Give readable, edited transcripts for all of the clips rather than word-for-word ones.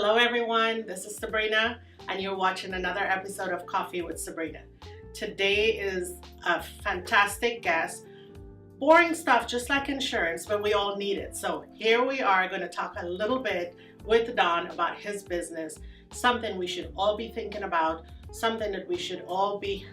Hello everyone, this is Sabrina and you're watching another episode of Coffee with Sabrina. Today is a fantastic guest. Boring stuff just like insurance, but we all need it. So here we are going to talk a little bit with Don about his business, something we should all be thinking about, something that we should all be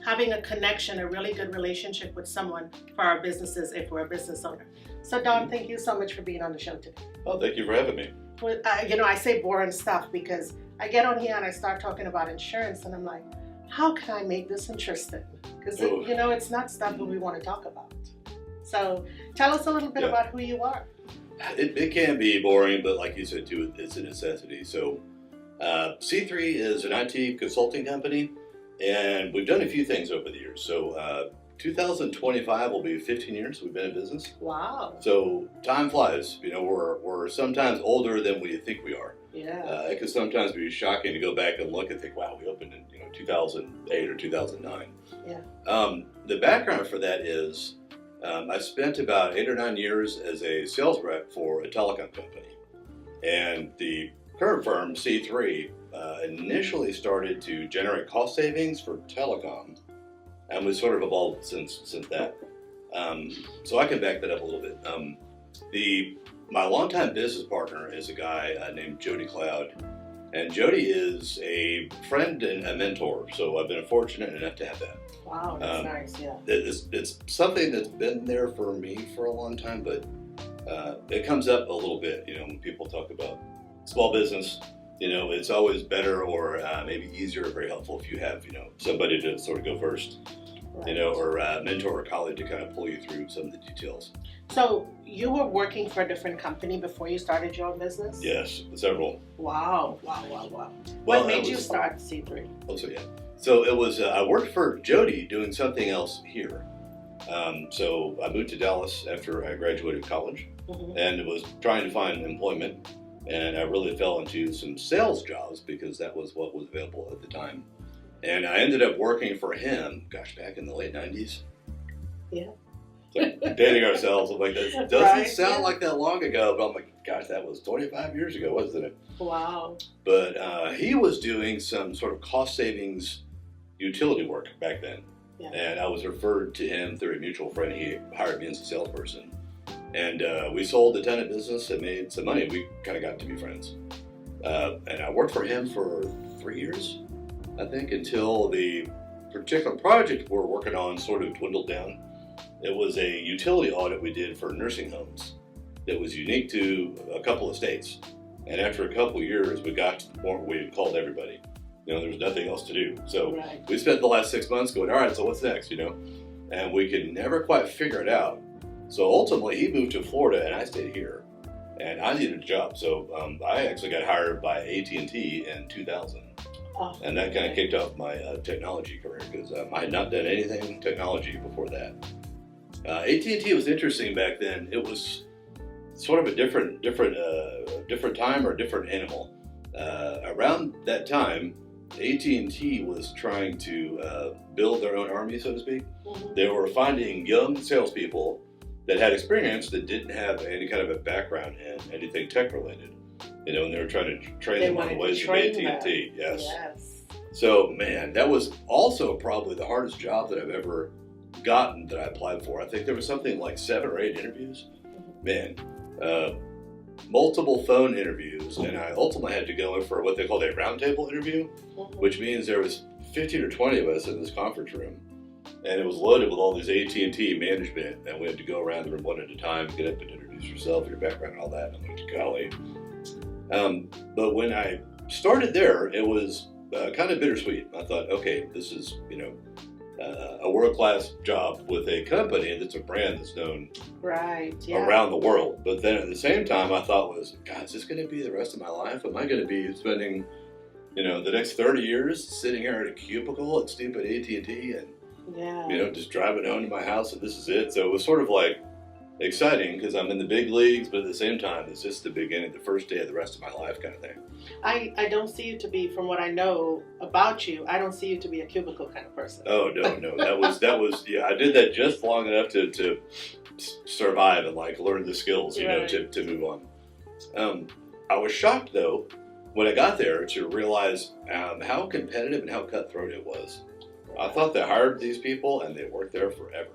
having a connection, a really good relationship with someone for our businesses if we're a business owner. So Don, thank you so much for being on the show today. Oh, thank you for having me. I say boring stuff because I get on here and I start talking about insurance and I'm like, how can I make this interesting? Because, it's not stuff that we want to talk about. So tell us a little bit about who you are. It can be boring, but like you said, too, it's a necessity. So C3 is an IT consulting company, and we've done a few things over the years. So 2025 will be 15 years we've been in business. Wow. So time flies. We're sometimes older than we think we are. Yeah. It can sometimes be shocking to go back and look and think, wow, we opened in 2008 or 2009. Yeah. The background for that is I spent about 8 or 9 years as a sales rep for a telecom company. And the current firm, C3, initially started to generate cost savings for telecom. And we sort of evolved since that. So I can back that up a little bit. My longtime business partner is a guy named Jody Cloud. And Jody is a friend and a mentor. So I've been fortunate enough to have that. Wow, that's nice, yeah. It's something that's been there for me for a long time, but it comes up a little bit, when people talk about small business. It's always better or maybe easier or very helpful if you have, somebody to sort of go first, right. Or a mentor or colleague to kind of pull you through some of the details. So you were working for a different company before you started your own business? Yes, several. Wow. Well, What made you start C3? Oh, so yeah. So it was, I worked for Jody doing something else here. So I moved to Dallas after I graduated college and was trying to find employment. And I really fell into some sales jobs because that was what was available at the time. And I ended up working for him, back in the late 90s. Yeah. So dating ourselves, I'm like, that doesn't Right, sound like that long ago. But I'm like, gosh, that was 25 years ago, wasn't it? Wow. But he was doing some sort of cost savings utility work back then. Yeah. And I was referred to him through a mutual friend. He hired me as a salesperson. And we sold a ton of business and made some money. We kind of got to be friends. And I worked for him for 3 years, I think, until the particular project we're working on sort of dwindled down. It was a utility audit we did for nursing homes that was unique to a couple of states. And after a couple of years, we got to the point where we had called everybody. There was nothing else to do. So we spent the last 6 months going, all right, so what's next, And we could never quite figure it out. So ultimately, he moved to Florida, and I stayed here. And I needed a job. So I actually got hired by AT&T in 2000. Oh, and that kind of kicked off my technology career because I had not done anything technology before that. AT&T was interesting back then. It was sort of a different time or a different animal. Around that time, AT&T was trying to build their own army, so to speak. They were finding young salespeople that had experience that didn't have any kind of a background in anything tech related, and they were trying to train them on the ways of AT&T. Yes. So, man, that was also probably the hardest job that I've ever gotten that I applied for. I think there was something like 7 or 8 interviews. Man, multiple phone interviews, and I ultimately had to go in for what they called a roundtable interview, which means there was 15 or 20 of us in this conference room. And it was loaded with all this AT&T management, and we had to go around the room one at a time, get up and introduce yourself, your background, and all that. And I'm like, golly. But when I started there, it was kind of bittersweet. I thought, okay, this is, a world-class job with a company that's a brand that's known around the world. But then at the same time, I thought God, is this going to be the rest of my life? Am I going to be spending, the next 30 years sitting here at a cubicle at stupid AT&T and just driving home to my house and this is it. So it was sort of like exciting because I'm in the big leagues, but at the same time, it's just the beginning, the first day of the rest of my life kind of thing. I don't see you to be, from what I know about you, I don't see you to be a cubicle kind of person. Oh, no. That was, I did that just long enough to survive and learn the skills, to move on. I was shocked though when I got there to realize how competitive and how cutthroat it was. I thought they hired these people and they worked there forever.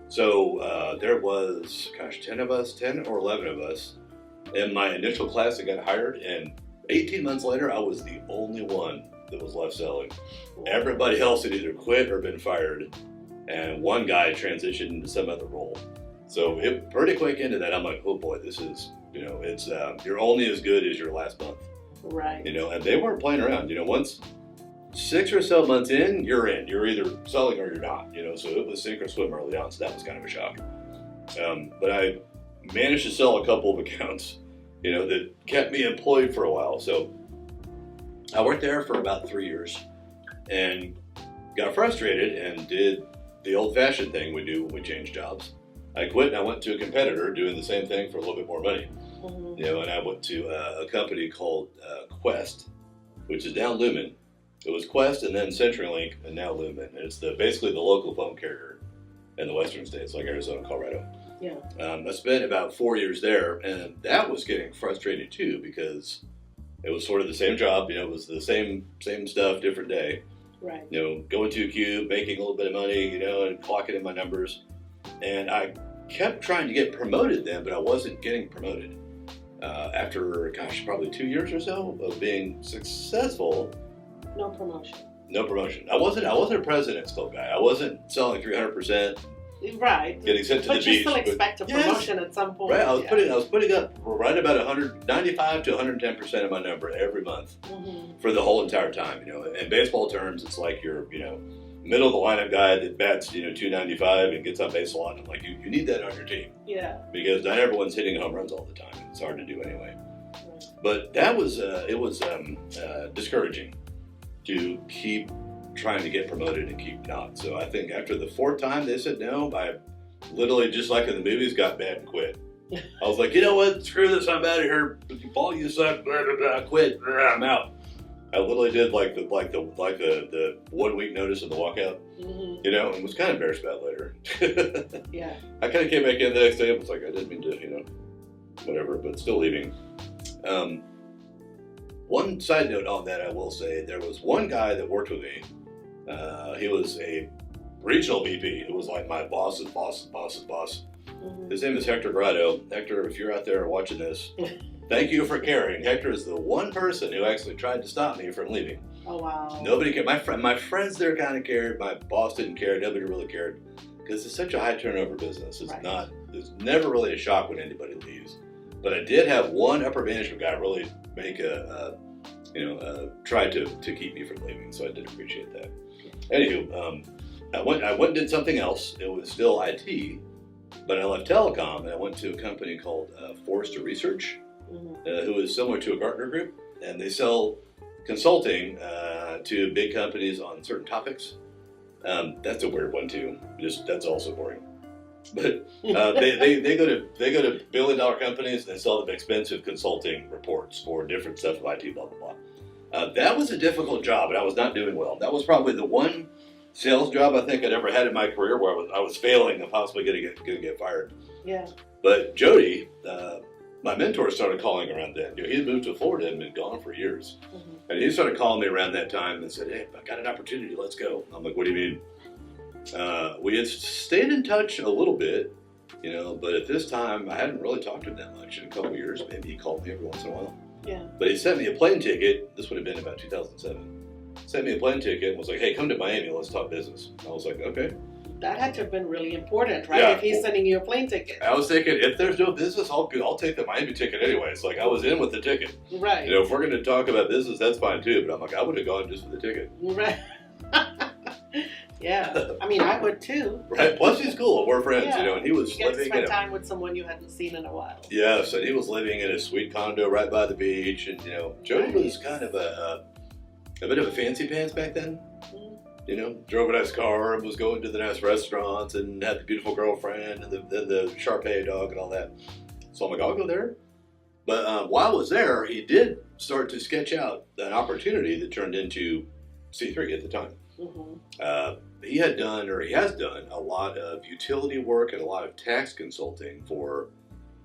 So there was, 10 or 11 of us in my initial class that got hired, and 18 months later, I was the only one that was left selling. Everybody else had either quit or been fired, and one guy transitioned into some other role. So it pretty quick into that, I'm like, oh boy, this is, it's you're only as good as your last month. Right. And they weren't playing around. Once 6 or so months in. You're either selling or you're not. So it was sink or swim early on. So that was kind of a shock. But I managed to sell a couple of accounts, that kept me employed for a while. So I worked there for about 3 years and got frustrated and did the old-fashioned thing we do when we change jobs. I quit and I went to a competitor doing the same thing for a little bit more money. Mm-hmm. And I went to a company called Quest, which is down Lumen. It was Quest and then CenturyLink and now Lumen. And it's basically the local phone carrier in the western states like Arizona, Colorado. Yeah. I spent about 4 years there, and that was getting frustrating too because it was sort of the same job. It was the same stuff, different day. Right. Going to a cube, making a little bit of money, and clocking in my numbers. And I kept trying to get promoted then, but I wasn't getting promoted. After, probably 2 years or so of being successful. No promotion. No promotion. I wasn't a President's Club guy. I wasn't selling 300%. Right. Getting sent to the beach. But you still expect a promotion at some point. Right. I was putting up right about 195 to 110% of my number every month for the whole entire time. In baseball terms, it's like you're, middle of the lineup guy that bats, 295 and gets on base a lot. I'm like, you need that on your team. Yeah. Because not everyone's hitting home runs all the time. It's hard to do anyway. Right. But that was, discouraging to keep trying to get promoted and keep not. So I think after the fourth time they said no, I literally, just like in the movies, got mad and quit. I was like, you know what? Screw this. I'm out of here. Paul, you suck. Blah, blah, blah. Quit. I'm out. I literally did like the 1 week notice of the walkout, and was kind of embarrassed about it later. Yeah. I kind of came back in the next day and was like, I didn't mean to, whatever, but still leaving. One side note on that, I will say, there was one guy that worked with me. He was a regional VP. It was like my boss's boss's boss's boss. Mm-hmm. His name is Hector Grado. Hector, if you're out there watching this, thank you for caring. Hector is the one person who actually tried to stop me from leaving. Oh, wow. Nobody cared. My friends there kind of cared. My boss didn't care. Nobody really cared because it's such a high turnover business. It's not. There's never really a shock when anybody leaves. But I did have one upper management guy really make try to keep me from leaving. So I did appreciate that. Anywho, I went and did something else. It was still IT, but I left telecom and I went to a company called Forrester Research, who is similar to a Gartner group, and they sell consulting to big companies on certain topics. That's a weird one too. That's also boring. But they go to $1 billion companies and sell them expensive consulting reports for different stuff of IT, blah blah blah. That was a difficult job, and I was not doing well. That was probably the one sales job I think I'd ever had in my career where I was failing and possibly going to get fired. Yeah. But Jody, my mentor, started calling around then. He had moved to Florida and been gone for years, and he started calling me around that time and said, "Hey, I got an opportunity. Let's go." I'm like, "What do you mean?" We had stayed in touch a little bit, but at this time I hadn't really talked to him that much in a couple of years. Maybe he called me every once in a while. Yeah. But he sent me a plane ticket. This would have been about 2007. Sent me a plane ticket and was like, "Hey, come to Miami. Let's talk business." I was like, "Okay." That had to have been really important, right? Yeah. If he's sending you a plane ticket. I was thinking, if there's no business, I'll take the Miami ticket anyway. It's like I was in with the ticket. Right. If we're going to talk about business, that's fine too. But I'm like, I would have gone just for the ticket. Right. Yeah, I mean, I would too. Right. Plus, he's cool. We're friends, and he was you get living to spend time with someone you hadn't seen in a while. Yes, and he was living in a sweet condo right by the beach, and Jody was kind of a bit of a fancy pants back then. Drove a nice car and was going to the nice restaurants and had the beautiful girlfriend and the Shar-Pei dog and all that. So I'm like, I'll go there. But while I was there, he did start to sketch out an opportunity that turned into C3 at the time. He has done a lot of utility work and a lot of tax consulting for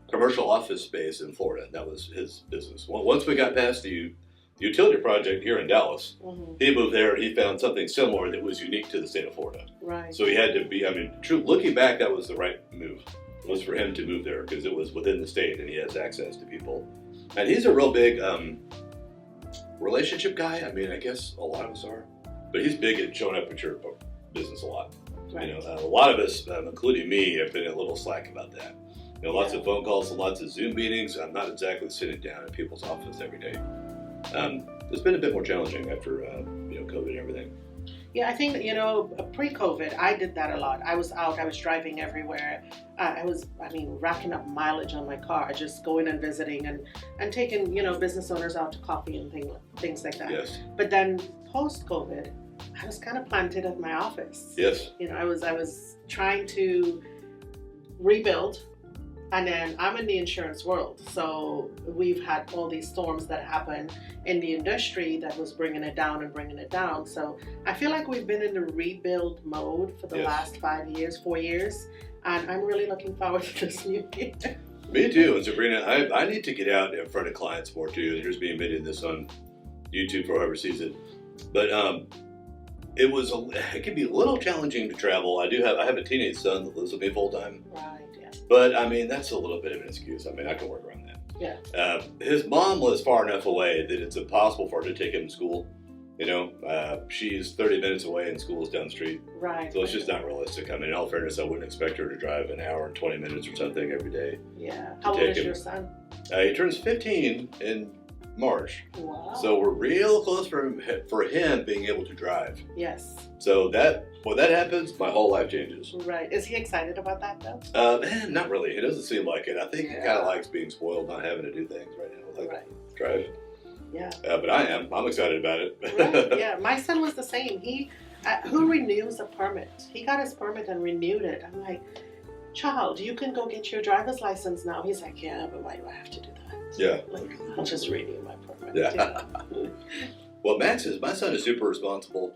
commercial office space in Florida. That was his business. Well, once we got past the utility project here in Dallas. Mm-hmm. He moved there and he found something similar that was unique to the state of Florida. Right. So he had to be, looking back, that was the right move. Was for him to move there because it was within the state and he has access to people. And he's a real big relationship guy. I guess a lot of us are. But he's big at showing up at your business a lot. Right. A lot of us, including me, have been a little slack about that. Lots of phone calls and lots of Zoom meetings. I'm not exactly sitting down in people's office every day. It's been a bit more challenging after COVID and everything. Yeah, I think, pre-COVID, I did that a lot. I was out, I was driving everywhere. I was racking up mileage on my car, just going and visiting and taking, business owners out to coffee and things like that. Yes. But then post-COVID, I was kind of planted at my office. Yes. I was trying to rebuild. And then I'm in the insurance world, so we've had all these storms that happen in the industry that was bringing it down. So I feel like we've been in the rebuild mode for the last 4 years, and I'm really looking forward to this new year. Me too. And Sabrina, I need to get out in front of clients more too. Here's me admitting this on YouTube for whoever sees it. But it can be a little challenging to travel. I have a teenage son that lives with me full time. Right. But that's a little bit of an excuse. I can work around that. Yeah. His mom lives far enough away that it's impossible for her to take him to school. She's 30 minutes away and school is down the street. Right. So it's just not realistic. In all fairness, I wouldn't expect her to drive an hour and 20 minutes or something every day. Yeah. How old is your son? He turns 15 in March. Wow. So we're real close for him being able to drive. Yes. So when that happens, my whole life changes. Right. Is he excited about that though? Not really. He doesn't seem like it. I think he kind of likes being spoiled, not having to do things right now. Drive. Yeah. But I am. I'm excited about it. Right. Yeah. My son was the same. Who renews a permit? He got his permit and renewed it. I'm like, child, you can go get your driver's license now. He's like, yeah, but why do I have to do that? Yeah. I'll just renew my permit. Yeah. Well, my son is super responsible.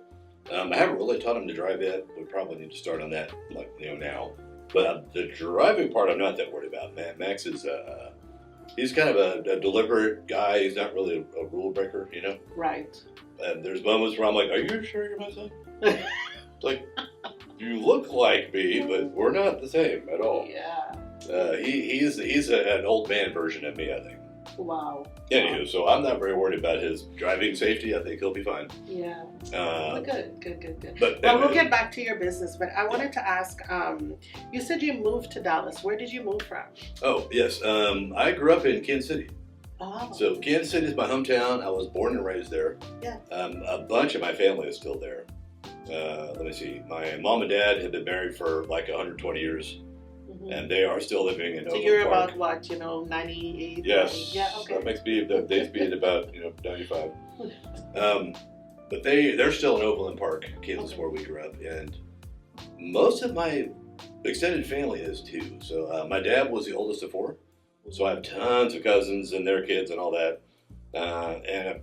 I haven't really taught him to drive yet. We probably need to start on that, now. But the driving part, I'm not that worried about. Max is, he's kind of a deliberate guy. He's not really a rule breaker, Right. And there's moments where I'm like, are you sure you're my son? It's like, you look like me, but we're not the same at all. Yeah. He's an old man version of me, I think. Wow. Anywho, so I'm not very worried about his driving safety. I think he'll be fine. Yeah. Good. But we'll get back to your business, but I wanted to ask, you said you moved to Dallas. Where did you move from? Oh, yes. I grew up in Kansas City. Oh. So Kansas City is my hometown. I was born and raised there. Yeah. A bunch of my family is still there. Let me see. My mom and dad have been married for like 120 years. And they are still living in Overland So you're Park. about what, 98? Yes. Yeah, okay. That makes me, they'd be at about, 95. But they're still in Overland Park, Kansas, where we grew up. And most of my extended family is too. So my dad was the oldest of 4. So I have tons of cousins and their kids and all that. And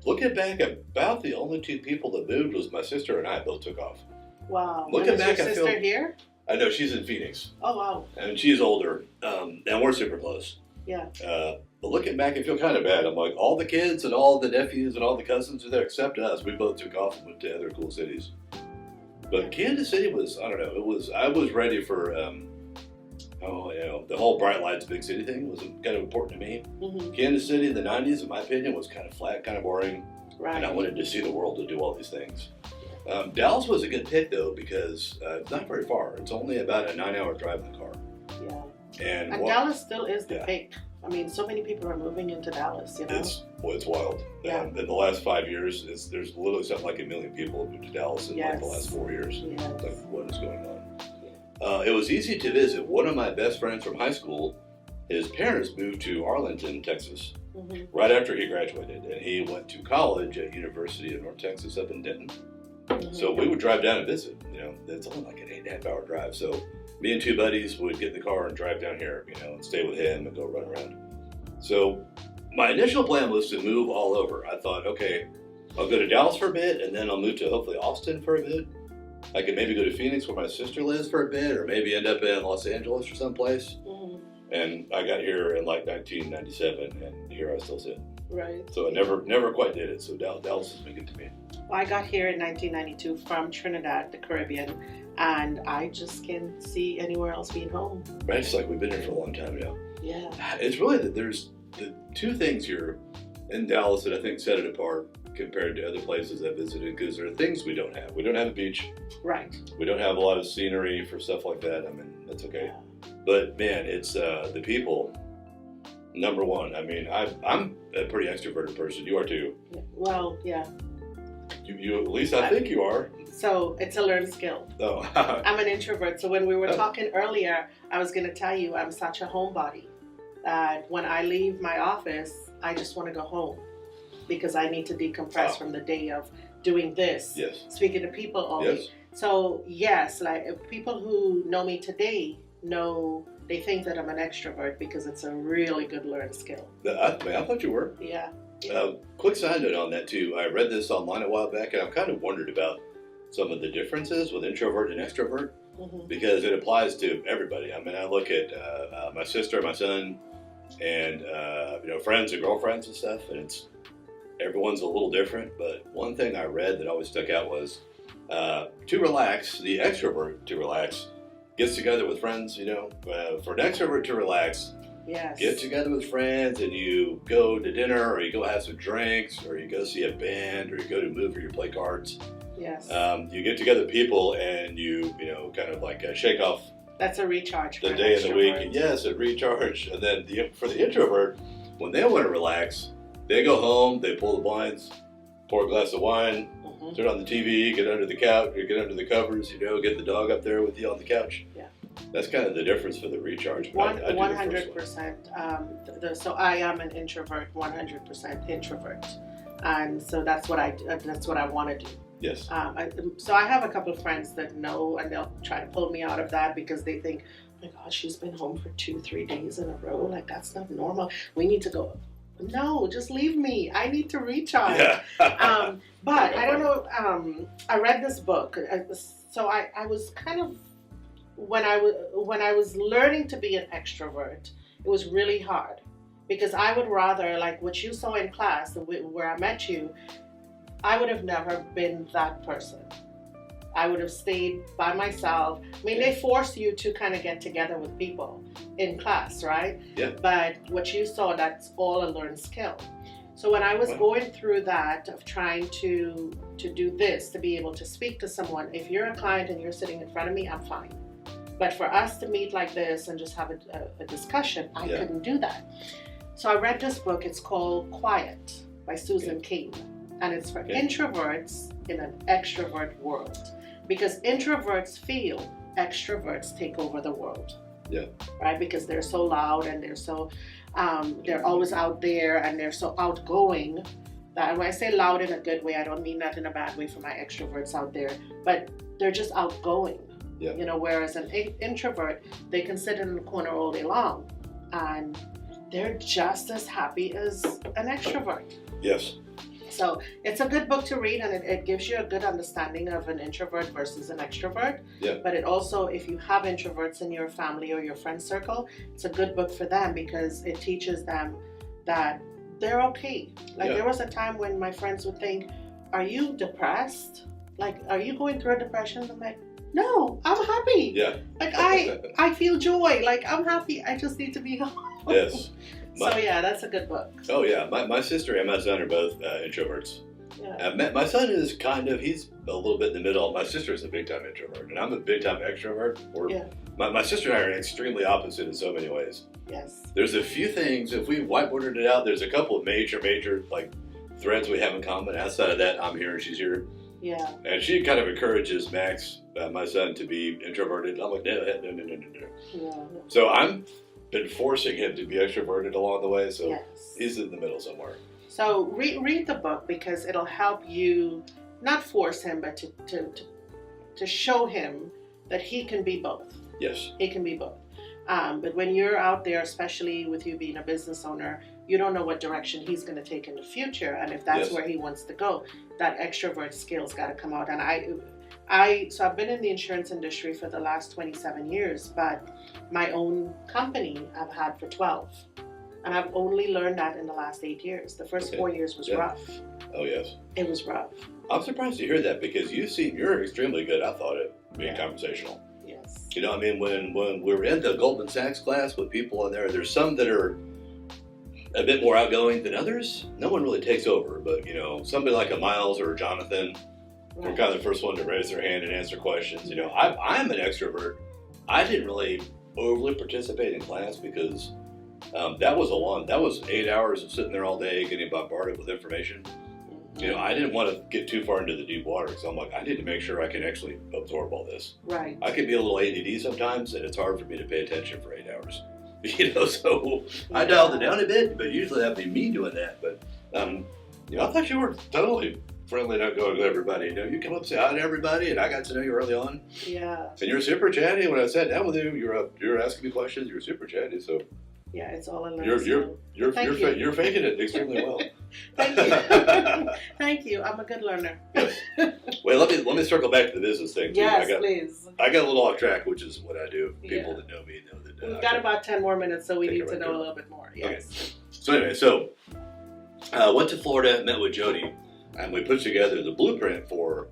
looking back, about the only 2 people that moved was my sister and I both took off. Wow. Looking back, your sister here? I know she's in Phoenix. Oh, wow. And she's older, and we're super close. Yeah. But looking back, I feel kind of bad. I'm like, all the kids and all the nephews and all the cousins are there except us. We both took off and went to other cool cities. But Kansas City was, I don't know, I was ready for, the whole bright lights, big city thing was kind of important to me. Mm-hmm. Kansas City in the 90s, in my opinion, was kind of flat, kind of boring. Right. And I wanted to see the world to do all these things. Dallas was a good pick, though, because it's not very far. It's only about a 9-hour drive in the car. Yeah. And Dallas still is the pick. So many people are moving into Dallas, It's wild. Yeah. In the last 5 years, there's literally something like 1 million people moved to Dallas in like the last 4 years. Yes. Like, what is going on? Yeah. It was easy to visit. One of my best friends from high school, his parents moved to Arlington, Texas, right after he graduated. And he went to college at University of North Texas up in Denton. So we would drive down and visit. It's only like an 8.5 hour drive. So me and 2 buddies would get in the car and drive down here, and stay with him and go run around. So my initial plan was to move all over. I thought, okay, I'll go to Dallas for a bit, and then I'll move to hopefully Austin for a bit. I could maybe go to Phoenix where my sister lives for a bit, or maybe end up in Los Angeles or someplace. And I got here in like 1997, and here I still sit. Right. So I never quite did it. So Dallas has been good to me. Well, I got here in 1992 from Trinidad, the Caribbean, and I just can't see anywhere else being home. Right, it's like we've been here for a long time now. Yeah. It's really that there's the two things here in Dallas that I think set it apart compared to other places I visited, because there are things we don't have. We don't have a beach. Right. We don't have a lot of scenery for stuff like that. I mean, that's okay. Yeah. But man, it's the people. Number one. I mean, I'm a pretty extroverted person. You are too. Yeah. Well, yeah. You at least I think you are. So it's a learned skill. Oh. I'm an introvert. So when we were talking earlier, I was going to tell you I'm such a homebody that when I leave my office, I just want to go home because I need to decompress from the day of doing this. Yes. Speaking to people all day. So yes, like people who know me today know they think that I'm an extrovert because it's a really good learned skill. I thought you were. Yeah. Quick side note on that too. I read this online a while back, and I've kind of wondered about some of the differences with introvert and extrovert, because it applies to everybody. I mean, I look at my sister, my son, and friends and girlfriends and stuff, and everyone's a little different. But one thing I read that always stuck out was to relax. The extrovert to relax gets together with friends. For an extrovert to relax. Yes. Get together with friends and you go to dinner, or you go have some drinks, or you go see a band, or you go to a movie, or you play cards. Yes. You get together with people and you kind of like shake off. That's a recharge. The day of the week. Yes, a recharge. And then for the introvert, when they want to relax, they go home, they pull the blinds, pour a glass of wine, turn on the TV, get under the couch, or get under the covers, get the dog up there with you on the couch. Yeah. That's kind of the difference for the recharge. 100%. So I am an introvert, 100% introvert, and so that's what I want to do. Yes. So I have a couple of friends that know, and they'll try to pull me out of that because they think, oh my God, she's been home for 2-3 days in a row. Like, that's not normal. We need to go. No, just leave me. I need to recharge. Yeah. But I don't know. I read this book. So I was kind of, when I was learning to be an extrovert, it was really hard because I would rather, like what you saw in class where I met you, I would have never been that person. I would have stayed by myself. I mean, they force you to kind of get together with people in class, right? Yeah. But what you saw, that's all a learned skill. So when I was going through that of trying to do this, to be able to speak to someone, if you're a client and you're sitting in front of me, I'm fine. But for us to meet like this and just have a discussion, I couldn't do that. So I read this book. It's called Quiet by Susan Cain. And it's for introverts in an extrovert world. Because introverts feel extroverts take over the world. Yeah. Right? Because they're so loud and they're so, they're always out there and they're so outgoing. That when I say loud in a good way, I don't mean that in a bad way for my extroverts out there. But they're just outgoing. Yeah. Whereas an introvert, they can sit in the corner all day long. And they're just as happy as an extrovert. Yes. So it's a good book to read, and it gives you a good understanding of an introvert versus an extrovert. Yeah. But it also, if you have introverts in your family or your friend circle, it's a good book for them because it teaches them that they're okay. Like there was a time when my friends would think, are you depressed? Like, are you going through a depression? I'm like, no, I'm happy. Yeah. Like I feel joy. Like I'm happy. I just need to be home. Yes. So that's a good book. Oh yeah, my sister and my son are both introverts. Yeah. My son is he's a little bit in the middle. My sister is a big time introvert, and I'm a big time extrovert. My sister and I are extremely opposite in so many ways. Yes. There's a few things, if we whiteboarded it out, there's a couple of major like threads we have in common. Outside of that, I'm here and she's here. Yeah. And she kind of encourages Max, my son, to be introverted. I'm like, no. Yeah. So I'm been forcing him to be extroverted along the way, so he's in the middle somewhere. So read the book because it'll help you not force him, but to show him that he can be both. Yes. He can be both. But when you're out there, especially with you being a business owner, you don't know what direction he's going to take in the future, and if that's where he wants to go, that extrovert skill's got to come out. And so I've been in the insurance industry for the last 27 years, but my own company I've had for 12. And I've only learned that in the last 8 years. The first 4 years was rough. Oh, yes. It was rough. I'm surprised to hear that because you're extremely good, I thought, at being conversational. Yes. You know, I mean, when we were in the Goldman Sachs class with people in there's some that are a bit more outgoing than others. No one really takes over, but, you know, somebody like a Miles or a Jonathan were kind of the first one to raise their hand and answer questions. You know, I'm an extrovert. I didn't really overly participate in class because that was 8 hours of sitting there all day getting bombarded with information. You know, I didn't want to get too far into the deep water because I'm like, I need to make sure I can actually absorb all this. Right. I can be a little ADD sometimes, and it's hard for me to pay attention for 8 hours. You know, so I dialed it down a bit, but usually that'd be me doing that. But, you know, I thought you were totally friendly, not going to everybody. You know, you come up and say hi to everybody, and I got to know you early on. Yeah. And you're super chatty. When I sat down with you, you were asking me questions. You were super chatty. So yeah, it's all in you're faking it extremely well. Thank you. Thank you. I'm a good learner. Yes. Wait, let me circle back to the business thing too. Yes, please. I got a little off track, which is what I do. People that know me know that. We've got about 10 more minutes, so we need to know a little bit more. Yes. Okay. So anyway, went to Florida, met with Jody, and we put together the blueprint for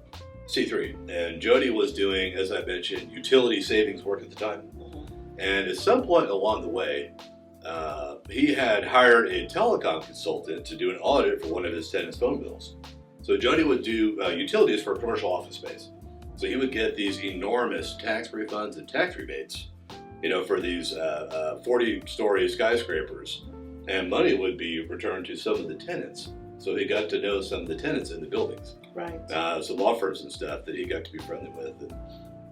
C3. And Jody was doing, as I mentioned, utility savings work at the time. Mm-hmm. And at some point along the way, he had hired a telecom consultant to do an audit for one of his tenants' phone bills. So Jody would do utilities for commercial office space. So he would get these enormous tax refunds and tax rebates, you know, for these 40-story skyscrapers, and money would be returned to some of the tenants. So he got to know some of the tenants in the buildings. Right. Some law firms and stuff that he got to be friendly with. And,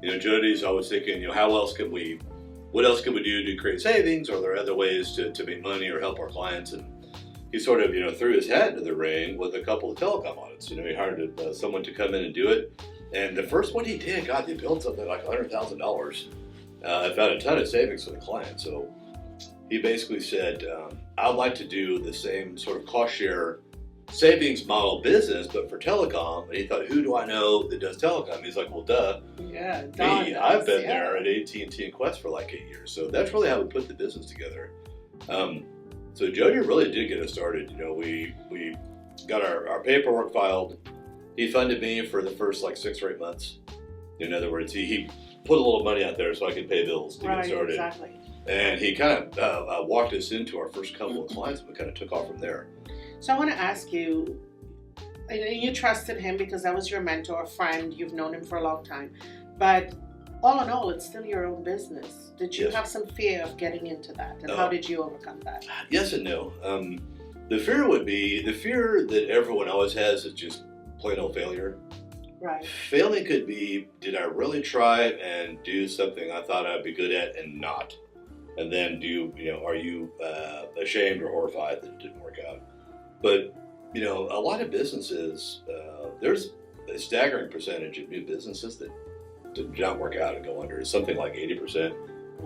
you know, Jody's always thinking, you know, what else can we do to create savings? Or are there other ways to make money or help our clients? And he sort of, you know, threw his hat into the ring with a couple of telecom audits. You know, he hired someone to come in and do it. And the first one he did, God, they billed something like $100,000. I found a ton of savings for the client. So he basically said, I'd like to do the same sort of cost share savings model business, but for telecom. And he thought, who do I know that does telecom? He's like, well, duh. Yeah, Don me. does, I've been there at AT&T and Quest for like 8 years. So that's really how we put the business together. So Jody really did get us started. You know, we got our paperwork filed. He funded me for the first like 6 or 8 months. In other words, he put a little money out there so I could pay bills to get started. Exactly. And he kind of walked us into our first couple of clients, and we kind of took off from there. So I want to ask you, you trusted him because that was your mentor, friend, you've known him for a long time. But all in all, it's still your own business. Did you have some fear of getting into that? And how did you overcome that? Yes and no. The fear that everyone always has is just plain old failure. Right. Failing could be, did I really try and do something I thought I'd be good at and not? And then are you ashamed or horrified that it didn't work out? But, you know, a lot of businesses, there's a staggering percentage of new businesses that do not work out and go under. It's something like 80%.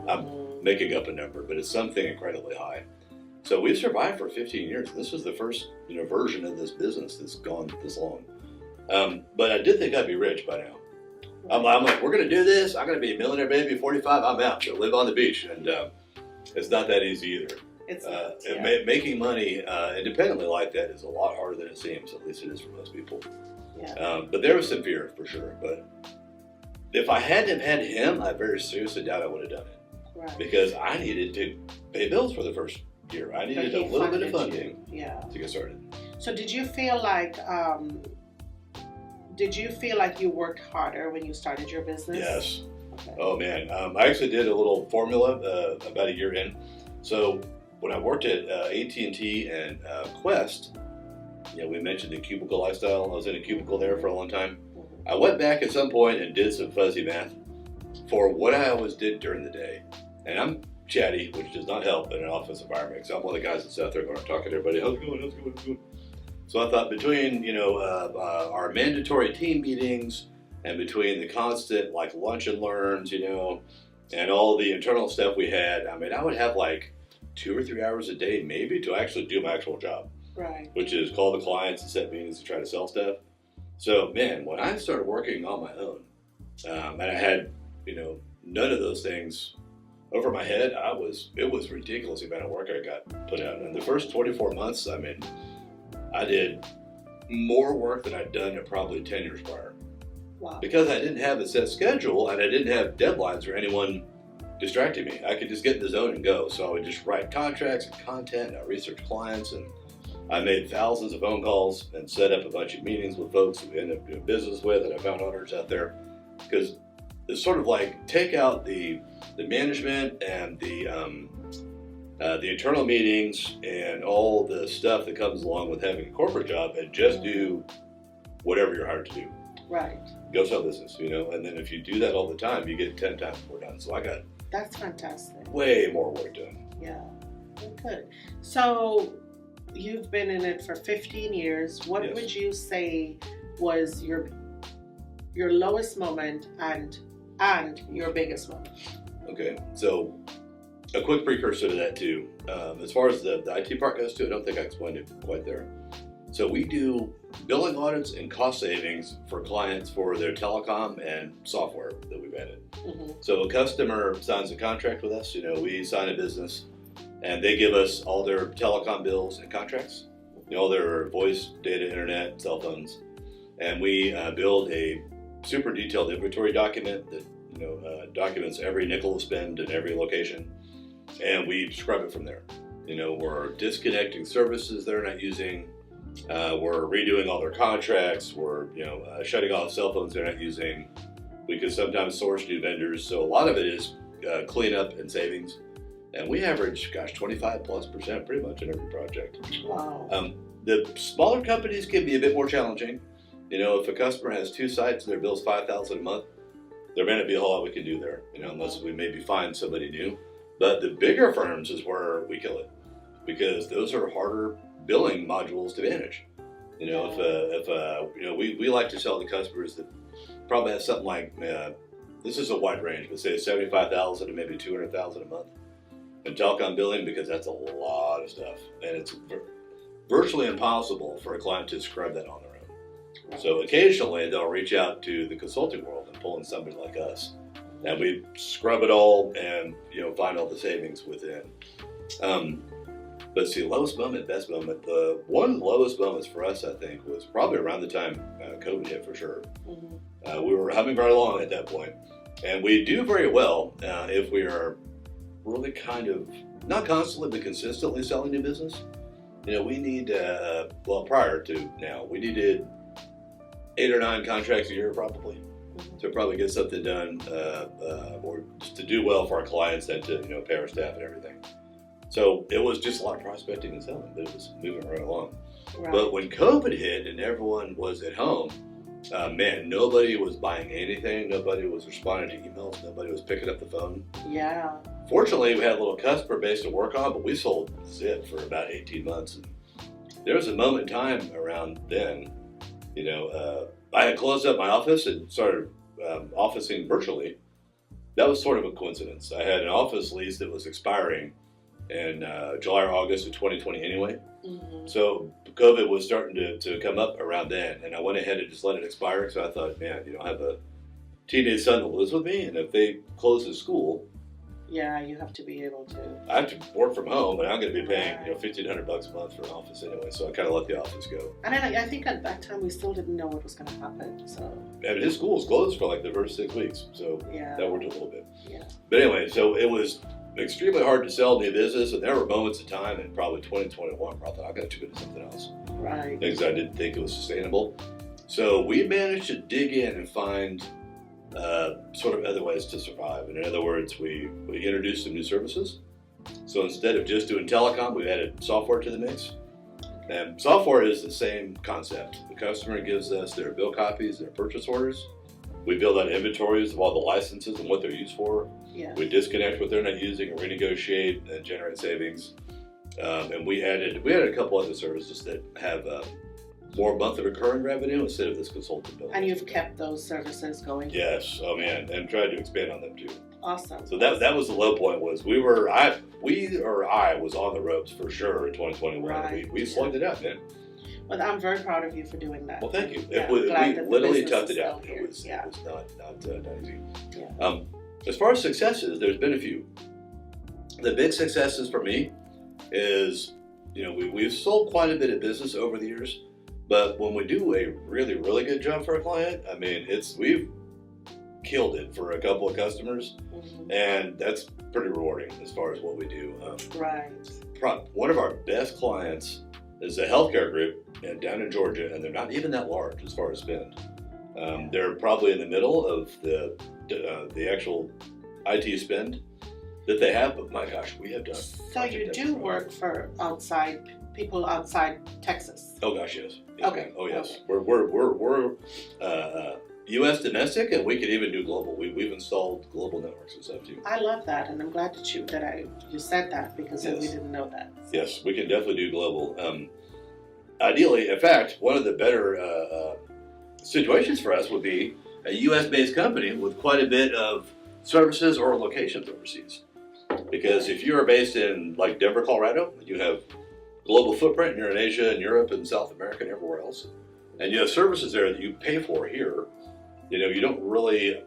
I'm making up a number, but it's something incredibly high. So we've survived for 15 years. This was the first, you know, version of this business that's gone this long. But I did think I'd be rich by now. I'm like, we're going to do this. I'm going to be a millionaire baby, 45. I'm out. So live on the beach. And it's not that easy either. It's not, making money independently like that is a lot harder than it seems. At least it is for most people. Yeah. But there was some fear for sure. But if I hadn't have had him, I very seriously doubt I would have done it. Right. Because I needed to pay bills for the first year. I needed a little bit of funding to get started. So did you feel like you worked harder when you started your business? Yes. Okay. Oh man, I actually did a little formula about a year in. So when I worked at AT&T and Quest, you know, we mentioned the cubicle lifestyle. I was in a cubicle there for a long time. Mm-hmm. I went back at some point and did some fuzzy math for what I always did during the day. And I'm chatty, which does not help in an office environment. Because I'm one of the guys that's out there going to talk to everybody. How's it going? So I thought between, you know, our mandatory team meetings and between the constant like lunch and learns, you know, and all the internal stuff we had, I mean, I would have like 2 or 3 hours a day maybe to actually do my actual job. Right. Which is call the clients and set meetings to try to sell stuff. So man, when I started working on my own, and I had, you know, none of those things over my head, it was ridiculous the amount of work I got put out. In the first 24 months, I mean, I did more work than I'd done in probably 10 years prior. Wow. Because I didn't have a set schedule and I didn't have deadlines or anyone distracting me. I could just get in the zone and go. So I would just write contracts and content, and I researched clients, and I made thousands of phone calls and set up a bunch of meetings with folks who we ended up doing business with, and I found owners out there. Because it's sort of like take out the management and the internal meetings and all the stuff that comes along with having a corporate job, and just do whatever you're hired to do. Right. Go sell business, and then if you do that all the time, you get 10 times more done. So I got that's fantastic. Way more work done. Yeah. Good. So you've been in it for 15 years. What Yes. would you say was your lowest moment and your biggest moment? Okay, so a quick precursor to that too. As far as the IT part goes too, I don't think I explained it quite there. So we do billing audits and cost savings for clients for their telecom and software that we've added. Mm-hmm. So a customer signs a contract with us, we sign a business, and they give us all their telecom bills and contracts, all their voice, data, internet, cell phones, and we build a super detailed inventory document that documents every nickel spend in every location, and we scrub it from there. We're disconnecting services they're not using. We're redoing all their contracts. We're shutting off cell phones they're not using. We could sometimes source new vendors. So a lot of it is cleanup and savings. And we average, 25+% pretty much in every project. Wow. The smaller companies can be a bit more challenging. If a customer has 2 sites and their bill's $5,000 a month, there may not be a whole lot we can do there, unless we maybe find somebody new. But the bigger firms is where we kill it, because those are harder billing modules to manage. We like to sell to customers that probably have something like, this is a wide range, but say $75,000 to maybe $200,000 a month in telecom billing, because that's a lot of stuff, and it's virtually impossible for a client to scrub that on their own. Right. So occasionally they'll reach out to the consulting world and pull in somebody like us, and we scrub it all and find all the savings within. But see, lowest moment, best moment. The one of the lowest moments for us, I think, was probably around the time COVID hit, for sure. Mm-hmm. We were humming very along at that point, and we do very well if we are really kind of not constantly but consistently selling new business. We need prior to now, we needed 8 or 9 contracts a year probably to probably get something done, or just to do well for our clients and to pay our staff and everything. So it was just a lot of prospecting and selling, but it was moving right along. Right. But when COVID hit and everyone was at home, nobody was buying anything. Nobody was responding to emails. Nobody was picking up the phone. Yeah. Fortunately, we had a little customer base to work on, but we sold zip for about 18 months. And there was a moment in time around then, I had closed up my office and started officing virtually. That was sort of a coincidence. I had an office lease that was expiring in July or August of 2020 anyway. Mm-hmm. So COVID was starting to come up around then, and I went ahead and just let it expire. So I thought, man, I have a teenage son that lives with me, and if they close his school, yeah, you have to be able to. I have to work from home, and I'm going to be paying $1,500 a month for an office anyway. So I kind of let the office go. And I think at that time we still didn't know what was going to happen. So. And his school was closed for like the first 6 weeks, so yeah. That worked a little bit. Yeah. But anyway, so it was extremely hard to sell new business, and there were moments in time in probably 2021 where I thought I got too good at something else. Right. Things I didn't think it was sustainable. So we managed to dig in and find sort of other ways to survive. And in other words, we introduced some new services. So instead of just doing telecom, we added software to the mix. And software is the same concept. The customer gives us their bill copies, their purchase orders. We build out inventories of all the licenses and what they're used for. Yeah. We disconnect what they're not using and renegotiate and generate savings. And we added a couple other services that have more monthly recurring revenue instead of this consultant bill. And you've kept those services going? Yes. Oh man, and tried to expand on them too. Awesome. So that was the low point. Was I was on the ropes for sure in 2021. Right. We slugged it out, man. Well, I'm very proud of you for doing that. Well, thank you. Yeah, we literally toughed it out. It was not easy. Yeah. As far as successes, there's been a few. the big successes for me is, we've sold quite a bit of business over the years, but when we do a really, really good job for a client, I mean, we've killed it for a couple of customers, and that's pretty rewarding as far as what we do. Right. One of our best clients is a healthcare group down in Georgia, and they're not even that large as far as spend. They're probably in the middle of the actual IT spend that they have, but my gosh, we have done. So you do work for people outside Texas? Oh gosh, yes. Okay. Oh yes. Okay. We're U.S. domestic, and we could even do global. We've installed global networks and stuff too. I love that, and I'm glad that you said that, because we didn't know that. So. Yes, we can definitely do global. Ideally, in fact, one of the better situations for us would be a U.S.-based company with quite a bit of services or locations overseas. Because if you are based in like Denver, Colorado, you have global footprint, and you're in Asia and Europe and South America and everywhere else, and you have services there that you pay for here, you don't really,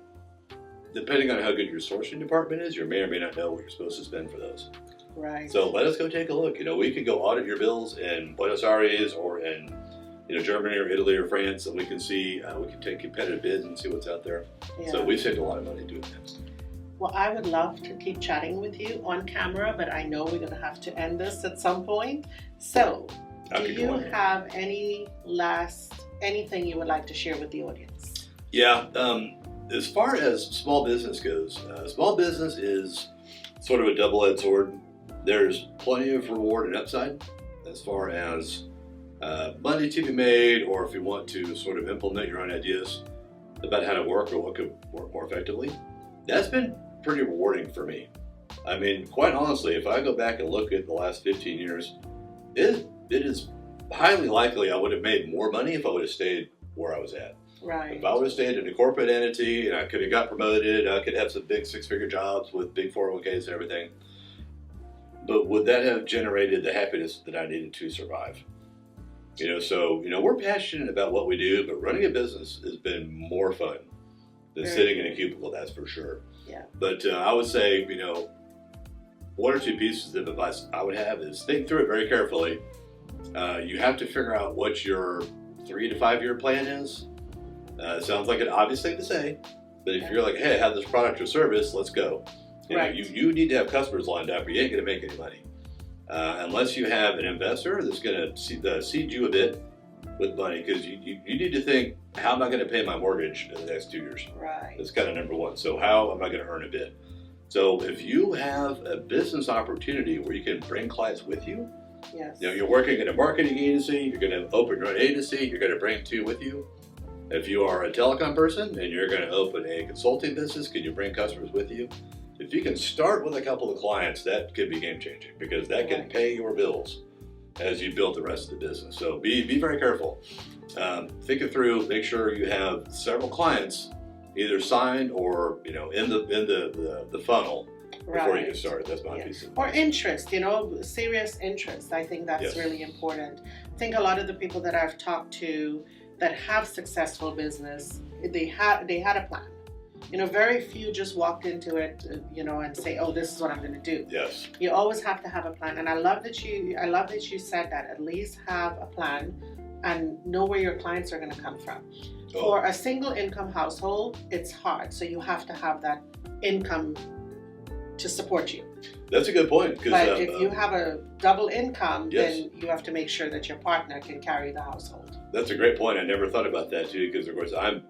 depending on how good your sourcing department is, you may or may not know what you're supposed to spend for those. Right. So let us go take a look. We can go audit your bills in Buenos Aires or in Germany or Italy or France, and we can see, we can take competitive bids and see what's out there. Yeah. So we've saved a lot of money doing that. Well, I would love to keep chatting with you on camera, but I know we're going to have to end this at some point. So, do you have anything you would like to share with the audience? Yeah. As far as small business goes, small business is sort of a double-edged sword. There's plenty of reward and upside as far as money to be made, or if you want to sort of implement your own ideas about how to work or what could work more effectively. That's been pretty rewarding for me. I mean, quite honestly, if I go back and look at the last 15 years, it is highly likely I would have made more money if I would have stayed where I was at. Right. If I would have stayed in a corporate entity and I could have got promoted, I could have some big six-figure jobs with big 401ks and everything. But would that have generated the happiness that I needed to survive? So we're passionate about what we do, but running a business has been more fun than sitting in a cubicle, that's for sure. Yeah. But I would say, one or two pieces of advice I would have is think through it very carefully. You have to figure out what your 3 to 5 year plan is. It sounds like an obvious thing to say, but if you're like, hey, I have this product or service, let's go. You need to have customers lined up, or you ain't going to make any money. Unless you have an investor that's going to seed you a bit with money, because you need to think, how am I going to pay my mortgage in the next 2 years? Right. That's kind of number one. So how am I going to earn a bit? So if you have a business opportunity where you can bring clients with you, yes. You're working in a marketing agency, you're going to open your own agency, you're going to bring 2 with you. If you are a telecom person and you're going to open a consulting business, can you bring customers with you? If you can start with a couple of clients, that could be game changing, because that can pay your bills as you build the rest of the business. So be very careful. Think it through. Make sure you have several clients either signed or in the funnel before you get started. That's my piece of advice. Or interest, serious interest. I think that's really important. I think a lot of the people that I've talked to that have successful business, they had a plan. Very few just walked into it, and say, "Oh, this is what I'm going to do." Yes. You always have to have a plan, and I love that you said that. At least have a plan and know where your clients are going to come from. Oh. For a single income household, it's hard, so you have to have that income to support you. That's a good point. But if you have a double income, then you have to make sure that your partner can carry the household. That's a great point. I never thought about that too, because of course I've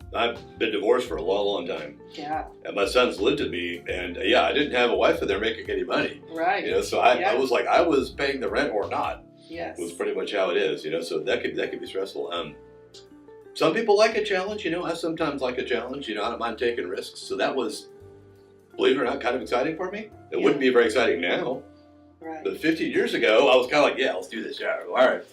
been divorced for a long, long time. Yeah. And my sons lived with me, and I didn't have a wife in there making any money. Right. So I was like, I was paying the rent or not. Yes. Was pretty much how it is. So that could be stressful. Some people like a challenge. I sometimes like a challenge. I don't mind taking risks. So that was, believe it or not, kind of exciting for me. It wouldn't be very exciting now. Right. But 15 years ago, I was kind of like, let's do this. Yeah, all right.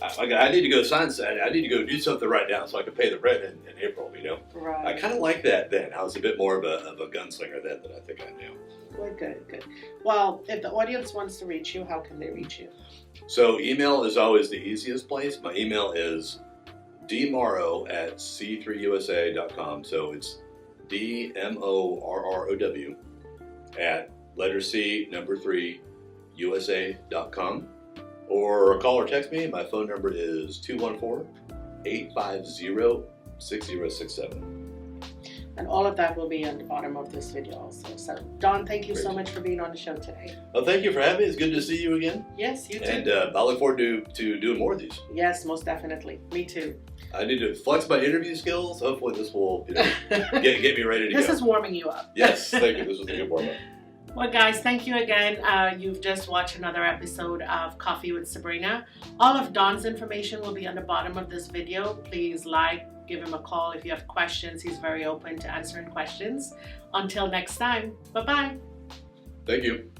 I need to go sign something. I need to go do something right now so I can pay the rent in April, Right. I kind of like that then. I was a bit more of a gunslinger then than I think I am now. Good. Well, if the audience wants to reach you, how can they reach you? So email is always the easiest place. My email is dmorrow@c3usa.com. So it's DMORROW letter C, number 3, USA.com. Or call or text me. My phone number is 214-850-6067. And all of that will be at the bottom of this video also. So, Don, thank you so much for being on the show today. Well, thank you for having me. It's good to see you again. Yes, you too. And I look forward to doing more of these. Yes, most definitely. Me too. I need to flex my interview skills. Hopefully this will get me ready to go. This is warming you up. Yes, thank you. This was a good warm up. Well, guys, thank you again. You've just watched another episode of Coffee with Sabrina. All of Don's information will be on the bottom of this video. Please give him a call if you have questions. He's very open to answering questions. Until next time, bye-bye. Thank you.